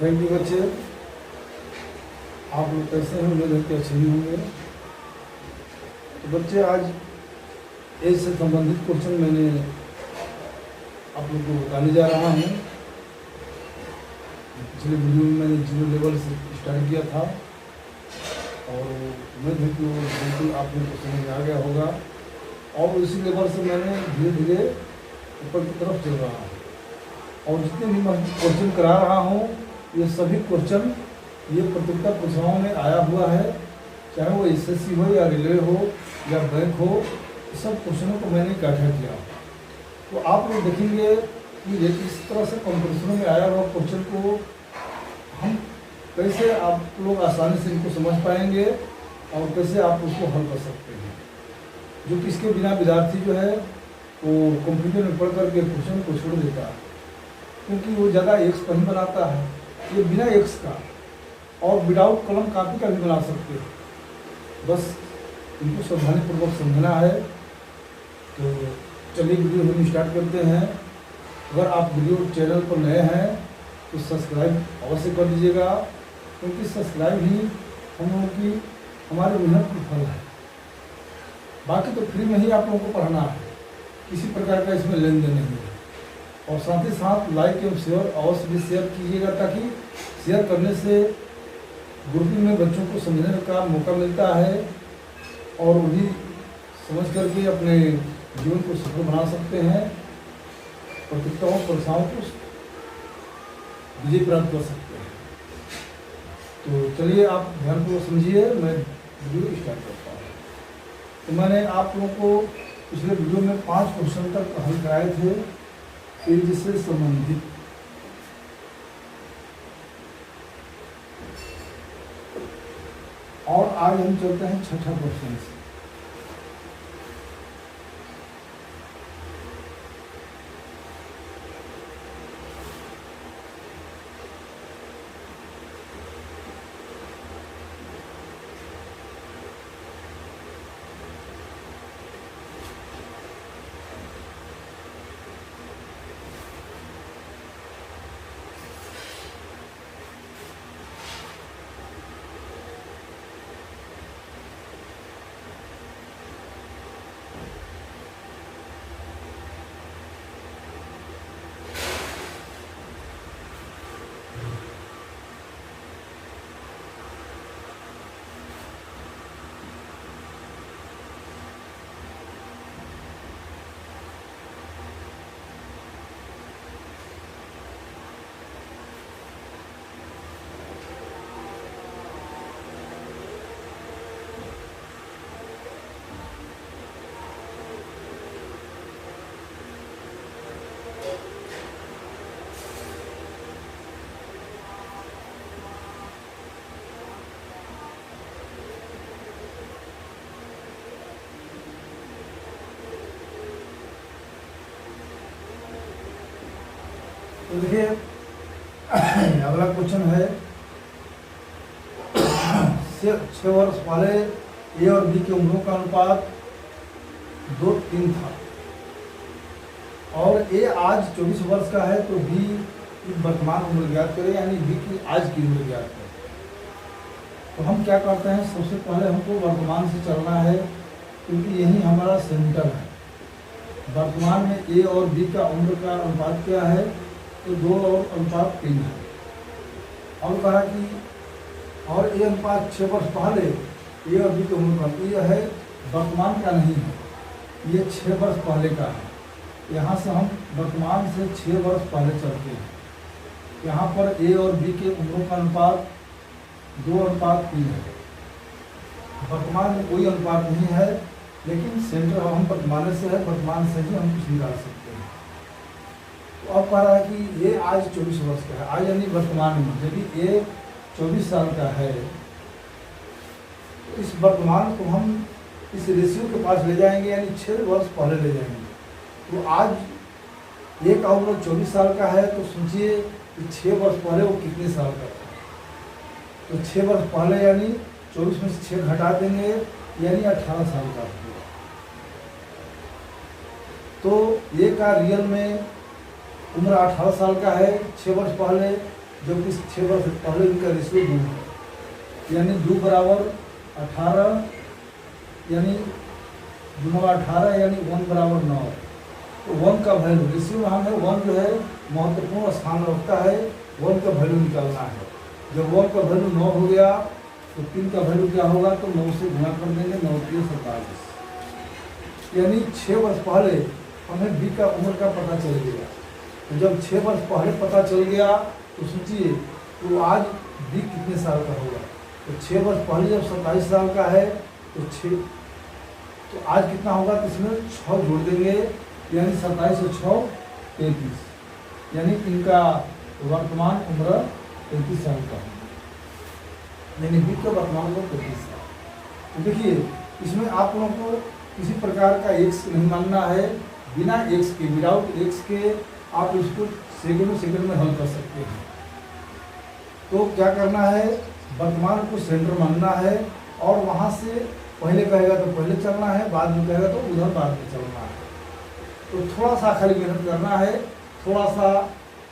Thank you बच्चे। आप लोग कैसे हैं? उम्मीद है कि अच्छे ही होंगे। तो बच्चे, आज एज से संबंधित क्वेश्चन मैंने आप लोग को बताने जा रहा हूँ। पिछले वीडियो में मैंने 0 लेवल से स्टार्ट किया था और उम्मीद है कि वो बिल्कुल आप लोगों को समझ में आ गया होगा और उसी लेवल से मैंने धीरे धीरे ऊपर की तरफ चल रहा हूँ। और जितने भी मैं क्वेश्चन करा रहा हूँ ये सभी क्वेश्चन ये प्रतियोगिता परीक्षाओं में आया हुआ है, चाहे वो एसएससी हो या रेलवे हो या बैंक हो, सब क्वेश्चनों को मैंने इकट्ठा किया। तो आप लोग देखेंगे कि इस तरह से कॉम्पिटिशनों में आया हुआ क्वेश्चन को हम कैसे आप लोग आसानी से इनको समझ पाएंगे और कैसे आप उसको हल कर सकते हैं, जो कि इसके बिना विद्यार्थी जो है वो कंप्यूटर में पढ़ करके क्वेश्चन को छोड़ देता है, क्योंकि वो ज़्यादा एक्स पर ही बनाता है। ये बिना एक्स का और विदाउट कलम कापी का भी बना सकते हैं, बस इनको सावधानीपूर्वक समझना है। तो चलिए वीडियो हम स्टार्ट करते हैं। अगर आप वीडियो चैनल पर नए हैं तो सब्सक्राइब अवश्य कर दीजिएगा, क्योंकि सब्सक्राइब ही हम लोगों की हमारे मेहनत की फल है। बाकी तो फ्री में ही आप लोगों को पढ़ना है, किसी प्रकार का इसमें लेन देन नहीं है। और साथ ही साथ लाइक एवं शेयर अवश्य भी शेयर कीजिएगा, ताकि शेयर करने से ग्रुपिंग में बच्चों को समझने का मौका मिलता है और उन्हीं समझ करके अपने जीवन को सफल बना सकते हैं, प्रतियोगिताओं परीक्षाओं को विजय प्राप्त कर सकते हैं। तो चलिए आप ध्यानपूर्वक समझिए, मैं वीडियो स्टार्ट करता हूँ। तो मैंने आप लोगों को पिछले वीडियो में 5 क्वेश्चन तक हल कराए थे एज से संबंधित। और आज हम चलते हैं 6ठा क्वेश्चन से। तो देखिए अगला क्वेश्चन है 6 वर्ष पहले ए और बी की उम्रों का अनुपात 2:3 था और ए आज 24 वर्ष का है, तो बी की वर्तमान उम्र ज्ञात करें, यानी बी की आज की उम्र ज्ञात करें। तो हम क्या करते हैं, सबसे पहले हमको वर्तमान से चलना है, क्योंकि यही हमारा सेंटर है। वर्तमान में ए और बी का उम्र का अनुपात क्या है, तो 2:3 है। और कहा कि और ए अनुपात 6 वर्ष पहले ए और बी की उम्र का, तो यह है वर्तमान का नहीं है, ये 6 वर्ष पहले का है। यहाँ से हम वर्तमान से 6 वर्ष पहले चलते हैं। यहाँ पर ए और बी के उम्रों का अनुपात 2:3 है। वर्तमान में कोई अनुपात नहीं है, लेकिन सेंटर हम वर्तमान से है, वर्तमान से ही हम कुछ निकाल सकते हैं। तो अब कह रहा है कि ये आज 24 वर्ष का है, आज यानी वर्तमान में, यदि ये 24 साल का है तो इस वर्तमान को हम इस रेशियो के पास ले जाएंगे, यानी 6 वर्ष पहले ले जाएंगे। तो आज एक उम्र 24 साल का है, तो सोचिए कि 6 वर्ष पहले वो कितने साल का था। तो 6 वर्ष पहले यानी 24 में से 6 घटा देंगे, यानी 18 साल का होगा। तो ये का रियल में उम्र 18 साल का है 6 वर्ष पहले, जबकि 6 वर्ष पहले इनका रेशियो 2 है, यानी 2 बराबर 18, यानी 2 18 यानी 1 बराबर 9। तो 1 का वैल्यू रेशियो में हमें 1 जो है महत्वपूर्ण स्थान रखता है, 1 का वैल्यू निकालना है। जब 1 का वैल्यू 9 हो गया तो 3 का वैल्यू क्या होगा, तो 9 से गुणा कर देंगे, 9 3 47, यानी 6 वर्ष पहले हमें बी का उम्र का पता चल गया। तो जब 6 वर्ष पहले पता चल गया तो सोचिए तो आज बी कितने साल का होगा। तो 6 वर्ष पहले जब 27 साल का है तो आज कितना होगा, तो इसमें 6 जोड़ देंगे, यानी 27 और 6 33, यानी इनका वर्तमान उम्र 33 साल का है, यानी बी का वर्तमान उम्र 33 साल। तो देखिए इसमें आप लोगों को किसी प्रकार का एक्स नहीं मानना है, बिना एक्स के, विदाउट एक्स के आप इसको सेकंड में हल कर सकते हैं। तो क्या करना है, वर्तमान को सेंटर मानना है और वहाँ से पहले कहेगा तो पहले चलना है, बाद में कहेगा तो उधर बाद में चलना है। तो थोड़ा सा खाली मेहनत करना है, थोड़ा सा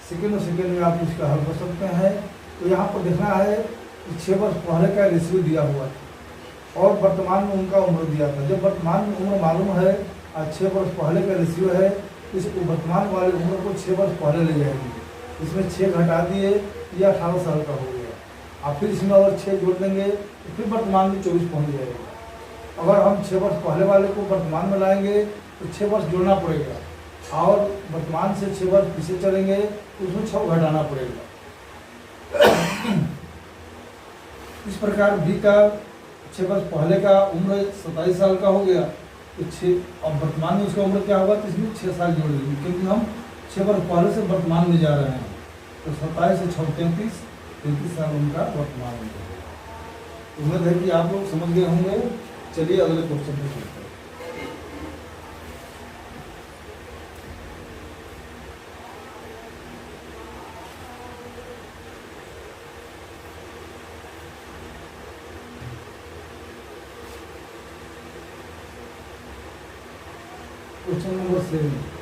सेकंड में आप इसका हल कर सकते हैं। तो यहाँ पर देखना है कि 6 वर्ष पहले का रेशियो दिया हुआ था और वर्तमान में उनका उम्र दिया था। जब वर्तमान में उम्र मालूम है और 6 वर्ष पहले का रेशियो है, इस वर्तमान वाले उम्र को 6 वर्ष पहले ले जाएंगे, इसमें 6 घटा दिए, ये 18 साल का हो गया। आप फिर इसमें और 6 जोड़ देंगे तो फिर वर्तमान में 24 पहुँच जाएगा। अगर हम 6 वर्ष पहले वाले को वर्तमान में लाएंगे तो 6 वर्ष जोड़ना पड़ेगा और वर्तमान से 6 वर्ष पीछे चलेंगे तो उसमें 6 घटाना पड़ेगा। इस प्रकार बी का 6 वर्ष पहले का उम्र 27 साल का हो गया, तो 6 अब वर्तमान में उसका उम्र क्या होगा, तो इसमें 6 साल जोड़ देंगे, क्योंकि हम 6 वर्ष पहले से वर्तमान में जा रहे हैं। तो 27 से 6 33 साल उनका वर्तमान में होगा। उम्मीद है कि आप लोग समझ गए होंगे। चलिए अगले क्वेश्चन पे चलते हैं। Question number 7।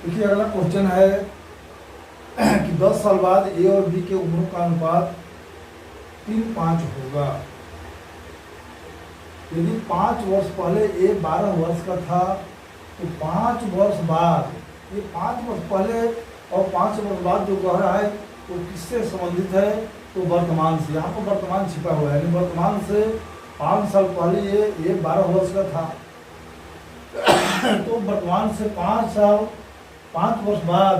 देखिए अगला क्वेश्चन है कि 10 साल बाद ए और बी के उम्र का अनुपात 3:5 होगा। यदि 5 वर्ष पहले ए 12 वर्ष का था तो 5 वर्ष बाद, ये 5 वर्ष पहले और 5 वर्ष बाद जो कह रहा है वो किससे संबंधित है, तो वर्तमान से। यहाँ पर वर्तमान छिपा हुआ है, यानी वर्तमान से 5 साल पहले ये 12 वर्ष का था तो वर्तमान से 5 वर्ष बाद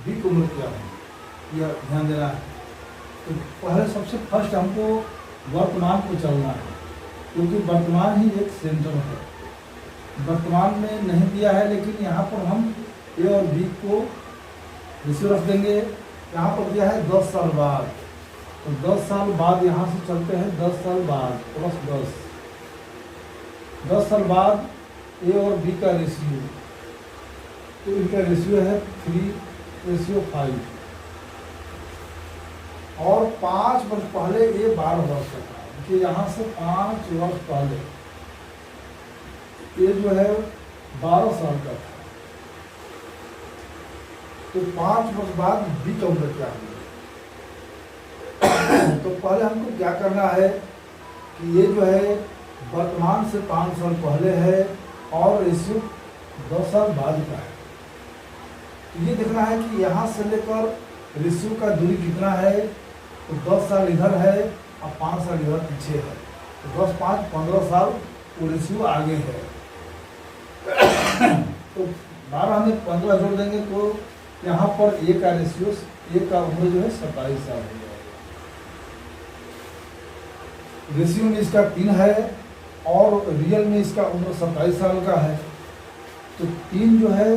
बी की उम्र क्या है, यह ध्यान देना है। तो पहले सबसे फर्स्ट हमको वर्तमान को चलना है, क्योंकि वर्तमान ही एक सेंटर है। वर्तमान में नहीं दिया है, लेकिन यहाँ पर हम ए और बी को रेशियो रख देंगे। यहाँ पर दिया है 10 साल बाद, तो 10 साल बाद यहाँ से चलते हैं 10 साल बाद प्लस 10 साल बाद ए और बी का रेशियो, तो इनका रेशियो है 3:5। और 5 वर्ष पहले ये 12 वर्ष का था कि यहाँ से 5 वर्ष पहले ये जो है 12 साल का था। तो 5 वर्ष बाद बी का उम्र क्या होगी? तो पहले हमको क्या करना है कि ये जो है वर्तमान से 5 साल पहले है और रेशियो 10 साल बाद का है। तो ये देखना है कि यहाँ से लेकर रेशियो का दूरी कितना है। तो 10 साल इधर है और 5 साल इधर पीछे है। तो 10, 5, 15 साल वो रेशियो आगे है। तो 12 में 15 जोड़ देंगे तो यहाँ पर ए का रेशियो, ए का उम्र जो है 27 साल हो जाएगा। रेशियो में इसका 3 है और रियल में इसका उम्र 27 साल का है। तो 3 जो है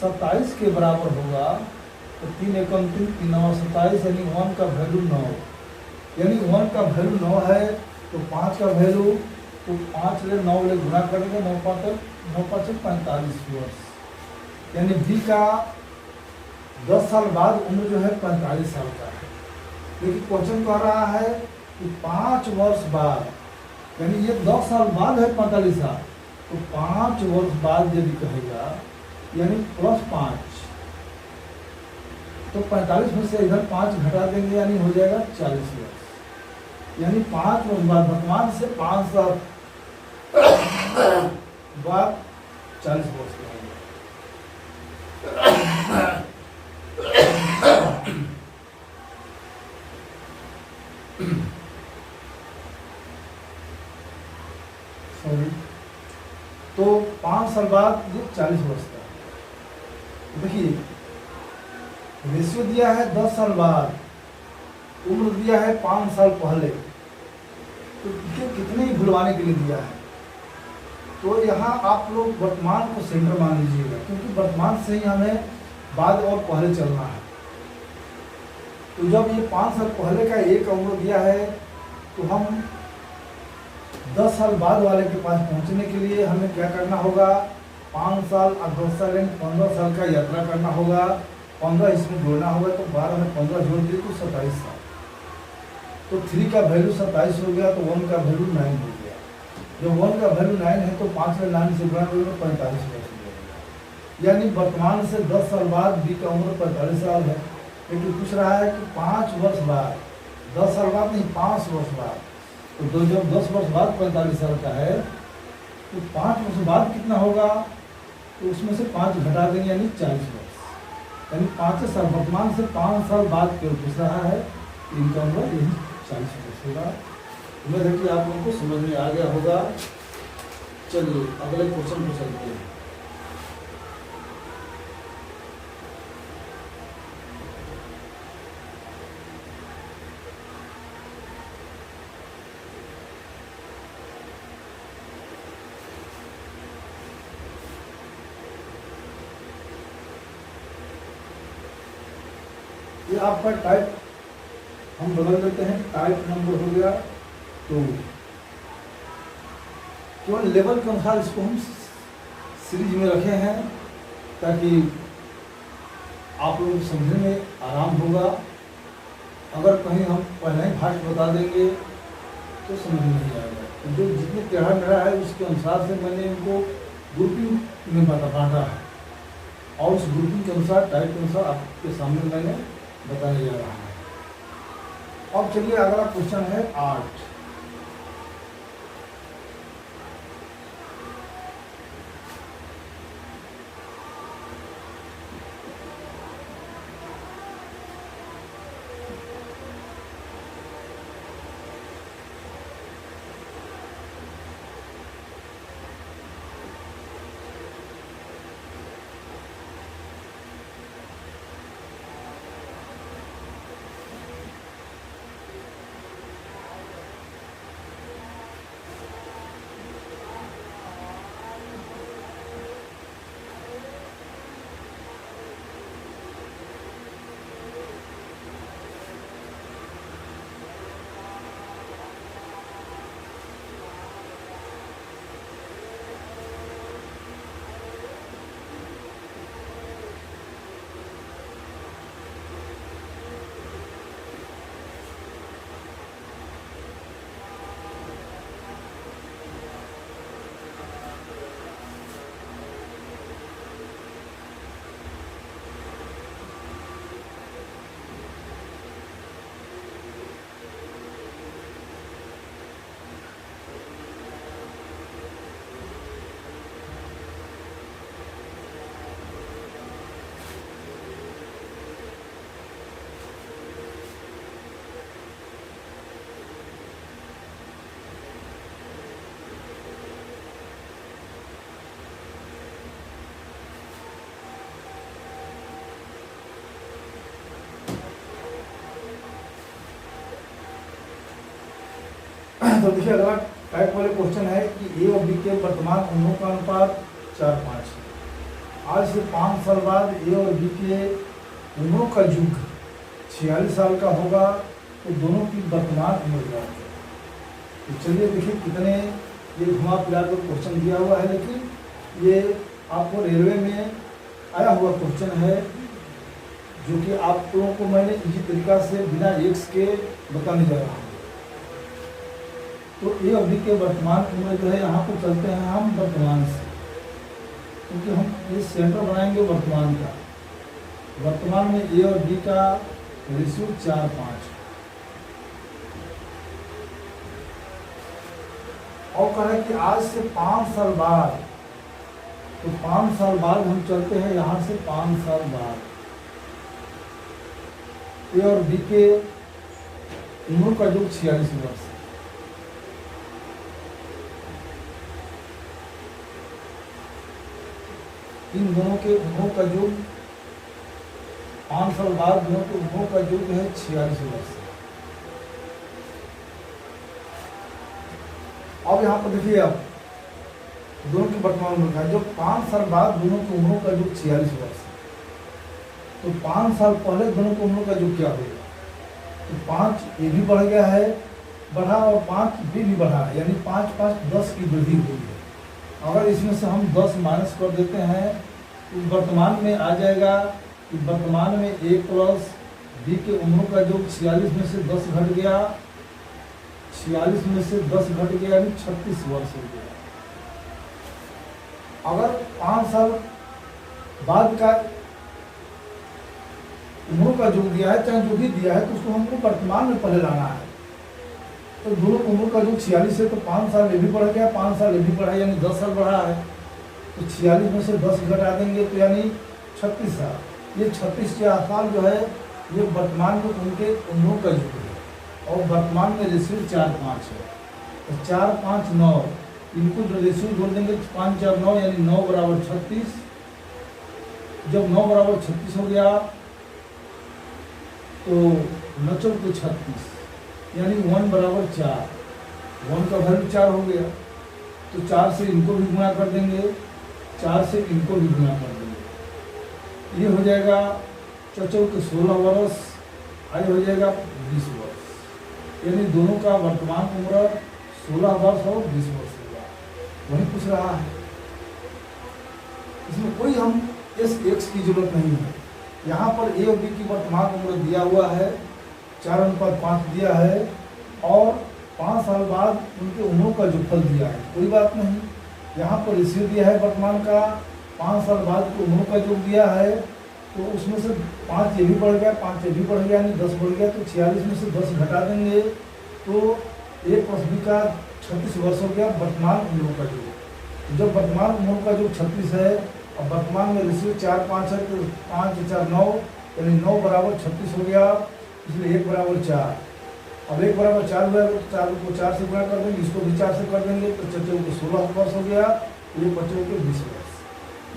27 के बराबर होगा। तो 3 एकम 3, 3 9 27, यानी 1 का वैल्यू 9, यानी 1 का वैल्यू 9 है। तो 5 का वैल्यू, तो 5 ले 9 ले गुणा करेंगे, 9 5 45 वर्ष, यानी बी का 10 साल बाद उम्र जो है 45 साल का है। लेकिन क्वेश्चन कह रहा है कि 5 वर्ष बाद, यानी ये 10 साल बाद है 45 साल, तो 5 वर्ष बाद यदि कहेगा यानी +5, तो 45 में से इधर 5 घटा देंगे यानी हो जाएगा 40 वर्ष। यानी 5 वर्ष बाद, वर्तमान से 5 साल बाद 40 वर्ष का होगा। सॉरी, तो 5 साल बाद ये 40 वर्ष का। देखिए रेशियो दिया है 10 साल बाद, उम्र दिया है 5 साल पहले, तो ये कितने ही भुलवाने के लिए दिया है। तो यहाँ आप लोग वर्तमान को सेंटर मान लीजिएगा, क्योंकि वर्तमान से ही हमें बाद और पहले चलना है। तो जब ये 5 साल पहले का एक उम्र दिया है, तो हम 10 साल बाद वाले के पास पहुँचने के लिए हमें क्या करना होगा? 5 साल और 10 साल यानी 15 साल का यात्रा करना होगा। 15 इसमें जोड़ना होगा, तो 12 में 15 जोड़ दिए तो 27 साल। तो 3 का वैल्यू 27 हो गया, तो 1 का वैल्यू 9 हो गया। जब 1 का वैल्यू 9 है तो 5 में 9 से गुणा करेंगे 45 वर्ष हो जाएगा। यानी वर्तमान से 10 साल बाद बी का उम्र 45 साल है। लेकिन पूछ रहा है कि 5 वर्ष बाद, 10 साल बाद नहीं, 5 वर्ष बाद। तो जब 10 वर्ष बाद 45 साल का है, तो 5 वर्ष बाद कितना होगा? तो उसमें से 5 घटा देंगे यानी 40 वर्ष। यानी 5 साल, वर्तमान से 5 साल बाद केवल पूछ रहा है, इनका उम्र यही 40 वर्ष होगा। उम्मीद है कि आप लोगों को समझ में आ गया होगा। चलिए अगले क्वेश्चन को चलते हैं। ये आपका टाइप हम बदल देते हैं, टाइप नंबर हो गया 2। केवल लेवल के अनुसार इसको हम सीरीज में रखे हैं, ताकि आप लोग समझने में आराम होगा। अगर कहीं हम पहले ही फास्ट बता देंगे तो समझ में नहीं आएगा। तो जो जितने टेढ़ा मेढ़ा है उसके अनुसार से मैंने इनको ग्रुपिंग में बांटा है, और उस ग्रुपिंग के अनुसार, टाइप के अनुसार आपके सामने मैंने बताने जा रहा है। अब चलिए अगला क्वेश्चन है 8। तो देखिए अगला टाइप वाले क्वेश्चन है कि ए और बी के वर्तमान उम्रों का अनुपात 4-5 है। आज से 5 साल बाद ए और बी के उम्रों का युग 46 साल का होगा, तो दोनों की वर्तमान उम्र ज्ञात है। तो चलिए देखिए कितने ये घुमा फिरा कर क्वेश्चन दिया हुआ है, लेकिन ये आपको रेलवे में आया हुआ क्वेश्चन है, जो कि आप लोगों को मैंने इसी तरीका से बिना एक्स के बताने जा रहा हूँ। तो ए और बी के वर्तमान उम्र जो है, यहाँ पर चलते हैं हम वर्तमान से, क्योंकि हम ये सेंटर बनाएंगे वर्तमान का। वर्तमान में ए और बी का रेशियो 4-5 और कह रहे कि आज से 5 साल बाद, तो 5 साल बाद हम चलते हैं यहाँ से 5 साल बाद ए और बी के उम्र का जो 46 वर्ष है। इन दोनों के उम्रों का योग 5 साल बाद दोनों के उम्रों का योग है 46 वर्ष। अब यहाँ पर देखिए, अब दोनों की वर्तमान उम्र का जो 5 साल बाद दोनों की उम्रों का योग 46 वर्ष है, तो 5 साल पहले दोनों की उम्रों का योग क्या होगा? तो 5 ये भी बढ़ गया है, बढ़ा, और 5 बी भी बढ़ा है, यानी 5-5 10 की वृद्धि हुई है। अगर इसमें से हम 10 माइनस कर देते हैं तो वर्तमान में आ जाएगा कि वर्तमान में ए प्लस बी के उम्रों का जो 46 में से 10 घट गया, 46 में से 10 घट गया, यानी 36 वर्ष हो गया। अगर 5 साल बाद का उम्रों का जो दिया है, चाहे जो भी दिया है, तो उसको हमको वर्तमान में पहले लाना है। तो दोनों उम्र का जो 46 है, तो 5 साल ये भी बढ़ गया, 5 साल ये भी बढ़ा, यानी 10 साल बढ़ा है। तो 46 में से 10 घटा देंगे तो यानी 36 साल। ये 36 साल जो है, ये वर्तमान में उनके उम्रों का युग है, और वर्तमान में रेशियो 4-5 है। तो 4-5-9, इनको जो रेशियो जोड़ देंगे 5-4-9, यानी 9 बराबर 36। जब 9 बराबर 36 हो गया, तो 9 चौके 36, यानी 1 बराबर 4, 1 का वैल्यू 4 हो गया। तो 4 से इनको भी गुणा कर देंगे, 4 से इनको भी गुणा कर देंगे। ये हो जाएगा 4 के 16 वर्ष, आगे हो जाएगा 20 वर्ष, यानी दोनों का वर्तमान उम्र 16 वर्ष और 20 वर्ष होगा। वही पूछ रहा है, इसमें कोई हम एक्स की जरूरत नहीं है। यहाँ पर ए और बी की वर्तमान उम्र दिया हुआ है, 4:5 दिया है, और 5 साल बाद उनके उम्रों का जो फल दिया है, कोई बात नहीं। यहाँ पर रेशियो दिया है वर्तमान का, 5 साल बाद की उम्रों का जो दिया है, तो उसमें से 5 ये भी बढ़ गया, 5 ये भी बढ़ गया, यानी 10 बढ़ गया। तो 46 में से 10 घटा देंगे, तो ए प्लस बी का 36 वर्ष हो गया वर्तमान उम्रों का जो। जब वर्तमान उम्रों का जो 36 है, अब वर्तमान में रेशियो 4-5 है, तो 5-4-9, यानी 9 बराबर 36 हो गया, इसलिए 1 बराबर 4। अब 1 बराबर 4 हुआ, 4 को 4 से गुणा कर देंगे, इसको भी 4 से कर देंगे, तो 4 को 16 वर्ष हो गया, ये 5 के 20 वर्ष,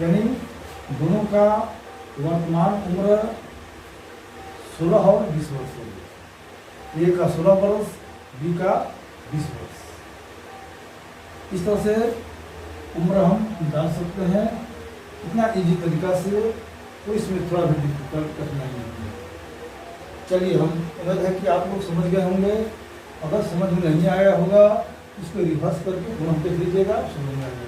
यानी दोनों का वर्तमान उम्र 16 और 20 वर्ष हो गया। ए का 16 वर्ष, बी का 20 वर्ष। इस तरह से उम्र हम निकाल सकते हैं, इतना इजी तरीका से, तो इसमें थोड़ा भी डिफिकल्ट कठिनाई नहीं है। चलिए, हम उम्मीद है कि आप लोग समझ गए होंगे। अगर समझ में नहीं आया होगा, इसको रिवर्स करके पुनः देख लीजिएगा, समझ में आ जाएगा।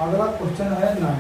अगला क्वेश्चन है 9।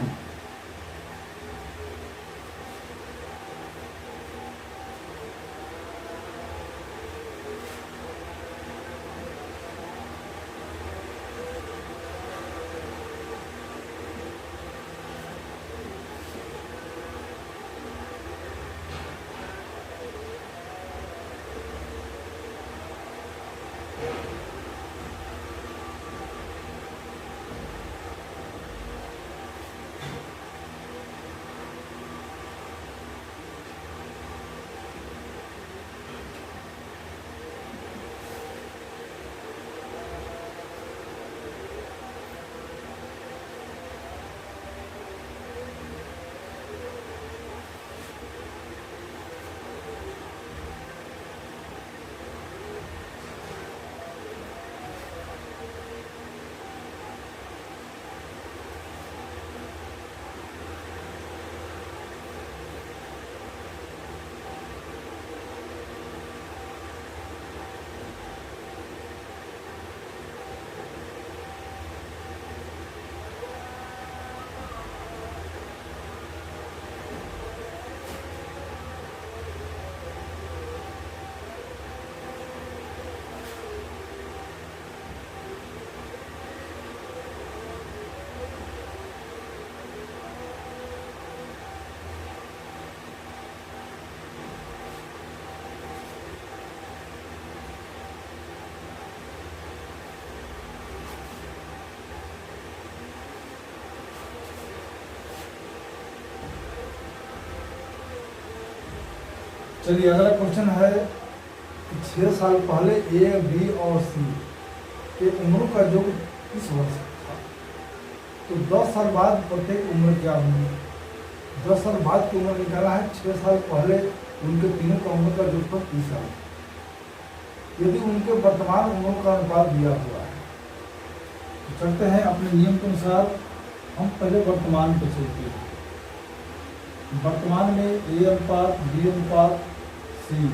चलिए अगला क्वेश्चन है कि 6 साल पहले ए, बी और सी के उम्र का योग किस वर्ष था? तो 10 साल बाद प्रत्येक उम्र क्या होगी? 10 साल बाद की उम्र निकाला है, 6 साल पहले उनके तीनों का उम्र का योग 30 साल। यदि उनके वर्तमान उम्रों का अनुपात दिया हुआ है तो चलते हैं अपने नियम के अनुसार। हम पहले वर्तमान पे चलते हैं। वर्तमान में ए अनुपात, बी अनुपात, सी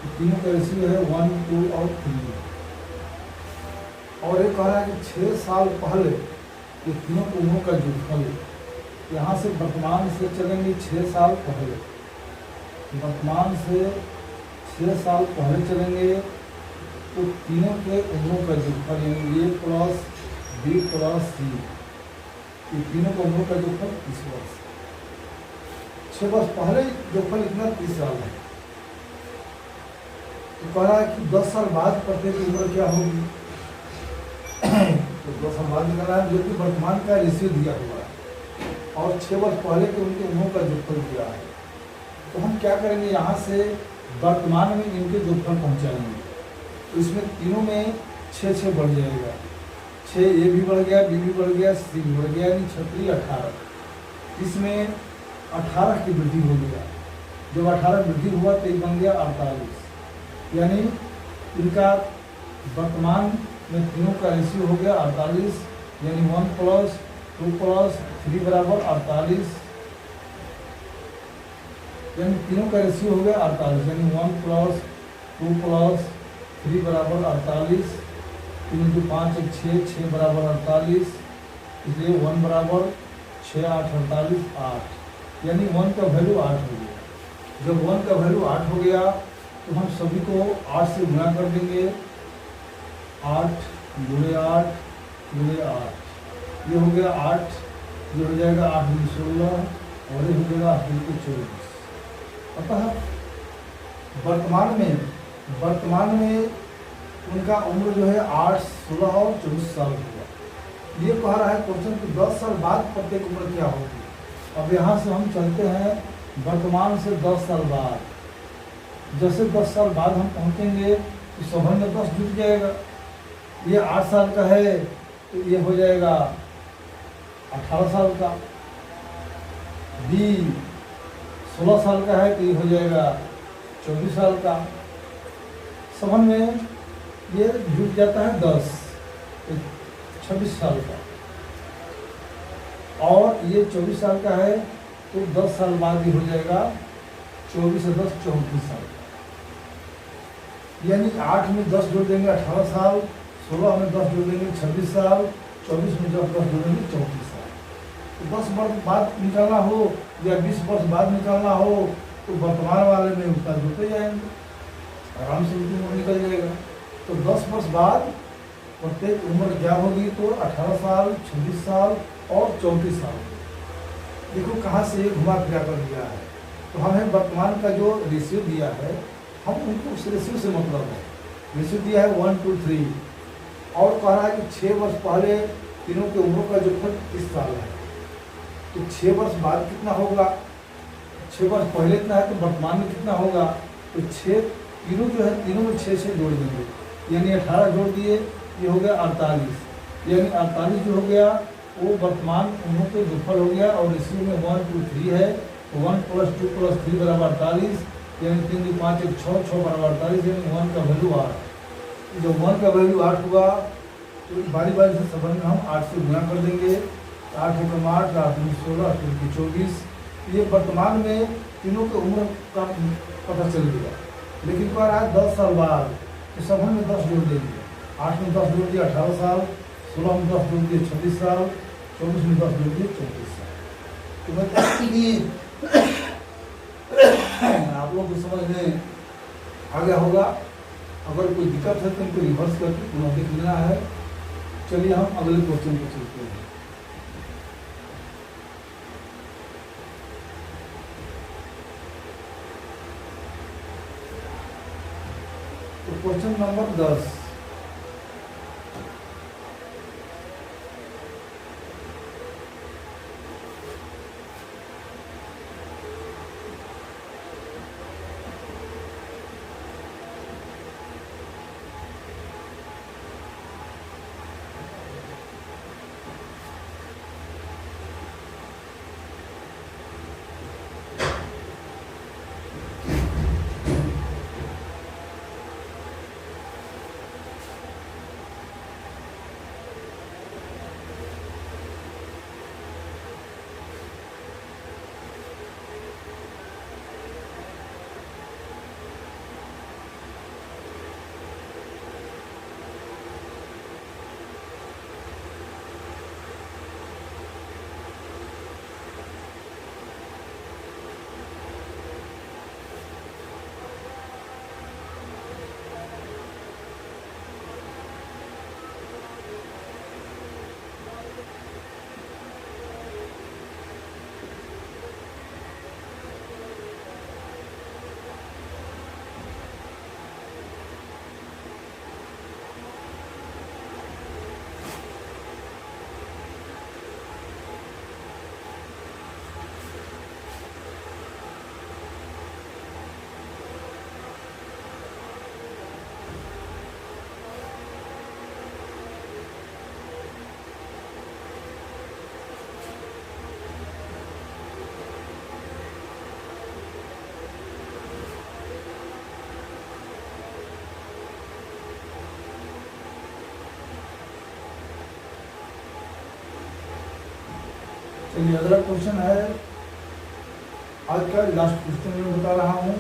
तीनों का रेशियो है 1, 2 और 3। और ये कह रहा है कि 6 साल पहले ये तीनों उम्रों का जोड़फल, यहाँ से वर्तमान से चलेंगे 6 साल पहले, वर्तमान से 6 साल पहले चलेंगे तो तीनों के उम्रों का जोड़फल यानी ए प्लस बी प्लस सी, ये तीनों का उम्रों का जोड़फल 30 वर्ष। 6 वर्ष पहले जोड़फल इतना 30 साल है। तो कह रहा है कि 10 साल बाद प्रत्येक उम्र क्या होगी? तो 10 साल बाद निकाला है, जो कि वर्तमान का रेशियो दिया हुआ है और 6 वर्ष पहले के उनके उम्रों का जोड़फल दिया है। तो हम क्या करेंगे, यहाँ से वर्तमान में इनके जोड़फल पहुँचाएंगे। तो इसमें तीनों में 6 बढ़ जाएगा, 6 ए भी बढ़ गया, बी भी बढ़ गया, सी भी बढ़ गया, यानी 36 18। इसमें 18 की वृद्धि हो गया। जब 18 वृद्धि हुआ तो ये बन गया 48, यानी इनका वर्तमान में तीनों का रेशियो हो गया 48, यानी 1 + 2 + 3 बराबर 48, यानी तीनों का रेशियो हो गया 48, यानी 1 + 2 + 3 बराबर 48, 3 × 5 = 6, 6 बराबर 48, इसलिए 1 बराबर 6 8 48 8, यानी 1 का वैल्यू 8 हो गया। जब 1 का वैल्यू 8 हो गया तो हम सभी को 8 से गुणा कर देंगे, 8 × 8 × 8, ये हो गया 8, ये हो जाएगा 8 × 16 और ये हो जाएगा 8 × 24। अतः वर्तमान में उनका उम्र जो है 8, 16 और 24 साल होगा। ये कह रहा है क्वेश्चन कि 10 साल बाद प्रत्येक उम्र क्या होगी। अब यहाँ से हम चलते हैं वर्तमान से 10 साल बाद। जैसे 10 साल बाद हम पहुँचेंगे तो सभा में 10 जुट जाएगा। ये 8 साल का है तो ये हो जाएगा 18 साल का, बी 16 साल का है तो ये हो जाएगा 24 साल का। समझ में ये जुट जाता है 10, 26 साल का, और ये 24 साल का है तो 10 साल बाद ये हो जाएगा 24 से 10 34 साल का। यानी 8 में 10 जोड़ देंगे 18 साल, 16 में 10 जोड़ देंगे 26 साल, 24 में जब 10 जोड़ेंगे 34 साल। तो 10 वर्ष बाद निकालना हो या 20 वर्ष बाद निकालना हो तो वर्तमान वाले में उतना जोड़ते जाएंगे, आराम से उनकी उम्र निकल जाएगा। तो 10 वर्ष बाद प्रत्येक उम्र क्या होगी? तो 18 साल, 26 साल और 34 साल। देखो कहाँ से घुमा फिरा कर दिया है। तो हमें वर्तमान का जो रेशियो दिया है, हम उनको उस रेशियो से मतलब है। रेशियो दिया है 1 to 3 और कह रहा है कि 6 वर्ष पहले तीनों के उम्रों का जो फर्क 30 साल है। तो 6 वर्ष बाद कितना होगा? 6 वर्ष पहले इतना है तो वर्तमान में कितना होगा? तो 6 तीनों जो है तीनों में 6 जोड़ देंगे, यानी 18 जोड़ दिए, ये हो गया 48, यानी 48 जो हो गया वो वर्तमान उम्रों के गुफल हो गया। और इसी में 1 2 3 है तो 1 + 2 + 3 बराबर 48, यानी 3 × 5 = 6, 6 बराबर 48, यानी 1 का वैल्यू 8। जब 1 का वैल्यू 8 हुआ तो बारी बारी से संबंध में हम 8 से गुणा कर देंगे। 8 × 8 8 × 16 8 × 24। ये वर्तमान में तीनों के उम्र का पता चल गया। लेकिन कह रहा है 10 साल बाद तो संबंध में 10 जोड़ देंगे। 8 में 10 जोड़ दिए 18 साल, 16 में 10 जोड़ दिए 26 साल, 24 में 10 जोड़ दिए 34 साल। तो मैं आप लोग को समझ में आ गया होगा। अगर कोई दिक्कत है तो इनको रिवर्स करके पुनः देख लेना है। चलिए हम अगले क्वेश्चन पर चलते हैं। तो क्वेश्चन नंबर 10, चलिए अगला क्वेश्चन है, आज का लास्ट क्वेश्चन मैं बता रहा हूँ।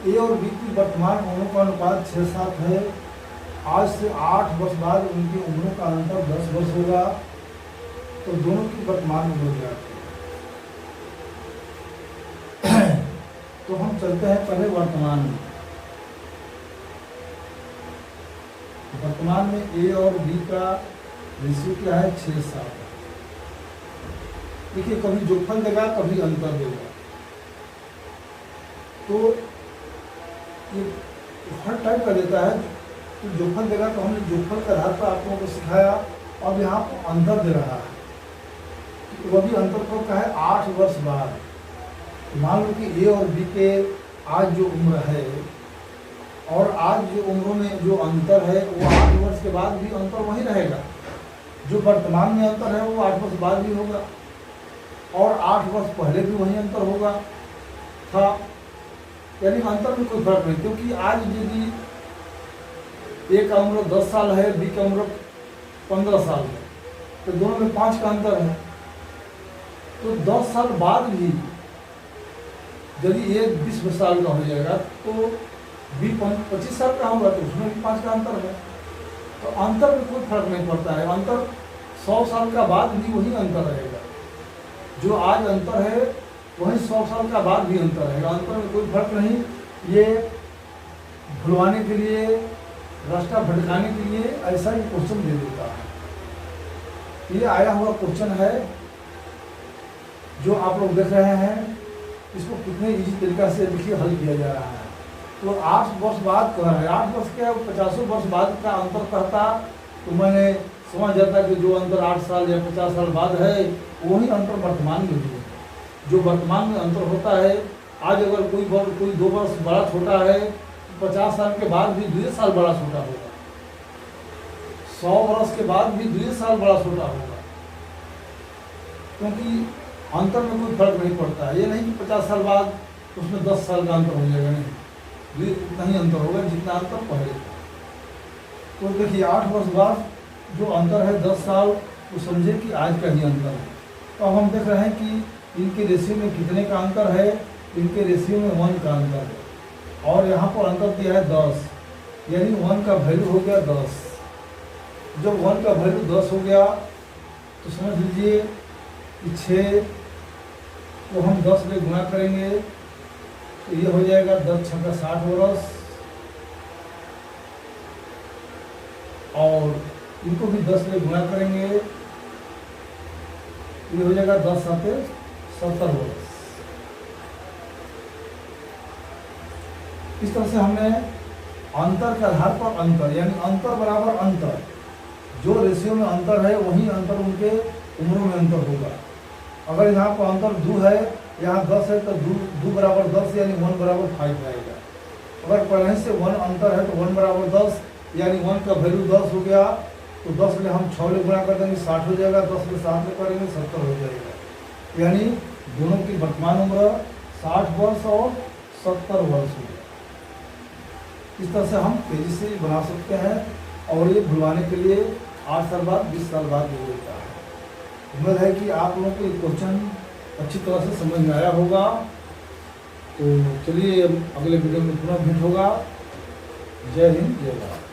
ए और बी की वर्तमान उम्रों का अनुपात 6-7 है। आज से 8 वर्ष बाद उनकी उम्रों का अंतर 10 वर्ष होगा। तो दोनों की वर्तमान उम्र ज्ञात है। तो हम चलते हैं पहले वर्तमान में। वर्तमान में ए और बी का रेशियो क्या है? 6-7। देखिए, कभी जोगफल देगा, कभी अंतर देगा। तो ये हर टाइप का देता है। तो जोगफल देगा तो हमने जोगफल के आधार पर आप लोगों को सिखाया। अब यहाँ पर अंतर दे रहा है, तो वह भी अंतर कब का है? 8 वर्ष बाद। मान लो कि ए और बी के आज जो उम्र है और आज जो उम्रों में जो अंतर है वो 8 वर्ष के बाद भी अंतर वही रहेगा। जो वर्तमान में अंतर है वो 8 वर्ष बाद भी होगा और 8 वर्ष पहले भी वही अंतर होगा था। यानी अंतर में कोई फर्क नहीं, क्योंकि आज यदि ए का उम्र 10 साल है, बी का उम्र 15 साल है, तो दोनों में 5 का अंतर है। तो 10 साल बाद भी यदि ये 20 साल का हो जाएगा तो बी 25 साल का होगा, तो उसमें भी 5 का अंतर है। तो अंतर में कोई फर्क नहीं पड़ता है। अंतर 100 साल का बाद भी वही अंतर रहेगा। जो आज अंतर है वही 100 साल का बाद भी अंतर रहेगा। अंतर में कोई फर्क नहीं। ये भुलवाने के लिए, रास्ता भटकाने के लिए ऐसा ही क्वेश्चन दे देता है। ये आया हुआ क्वेश्चन है जो आप लोग देख रहे हैं। इसको कितने इजी तरीका से देखिए हल किया जा रहा है। तो 8 वर्ष बाद कह रहा है, 8 वर्ष क्या 50 वर्ष बाद का अंतर कहता तो मैंने समझ जाता कि जो अंतर 8 साल या 50 साल बाद है वही अंतर वर्तमान में भी है। जो वर्तमान में अंतर होता है, आज अगर कोई 2 वर्ष बड़ा छोटा है, 50 साल के बाद भी 2 साल बड़ा छोटा होगा। 100 वर्ष के बाद भी 2 साल बड़ा छोटा होगा, क्योंकि अंतर में कोई फर्क नहीं पड़ता है। ये नहीं कि 50 साल बाद उसमें 10 साल का अंतर हो जाएगा, नहीं, उतना ही अंतर होगा जितना अंतर पहले था। तो देखिए 8 वर्ष बाद जो अंतर है 10 साल, तो समझे कि आज का ही अंतर है। तो अब हम देख रहे हैं कि इनके रेशियो में कितने का अंतर है। इनके रेशियो में 1 का अंतर है और यहाँ पर अंतर दिया है 10, यानी 1 का वैल्यू हो गया 10। जब 1 का वैल्यू 10 हो गया तो समझ लीजिए कि 6 को हम 10 में गुणा करेंगे तो ये हो जाएगा 10 छक्का 60 वर्ष। और इनको भी 10 में गुणा करेंगे तो ये हो जाएगा 10 साते 70 वर्ष। इस तरह से हमने अंतर के आधार पर अंतर, यानी अंतर बराबर अंतर, जो रेशियो में अंतर है वही अंतर उनके उम्रों में अंतर होगा। अगर यहाँ पर अंतर 2 है, यहाँ 10 है, तो 2 बराबर 10 यानी 1 बराबर 5 आएगा। अगर पहले से 1 अंतर है तो 1 बराबर 10 यानी 1 का वैल्यू 10 हो गया। तो 10 में हम 6 में गुणा कर देंगे 60 हो जाएगा, 10 में 7 में करेंगे 70 हो जाएगा। यानी दोनों की वर्तमान उम्र 60 वर्ष और 70 वर्ष हो गया। इस तरह से हम तेजी से बना सकते हैं और ये भुलवाने के लिए 8 साल बाद 20 साल बाद हो जाता है। उम्मीद है कि आप लोगों को ये क्वेश्चन अच्छी तरह से समझ में आया होगा। तो चलिए अगले वीडियो में पुनः भेंट होगा। जय हिंद, जय भारत।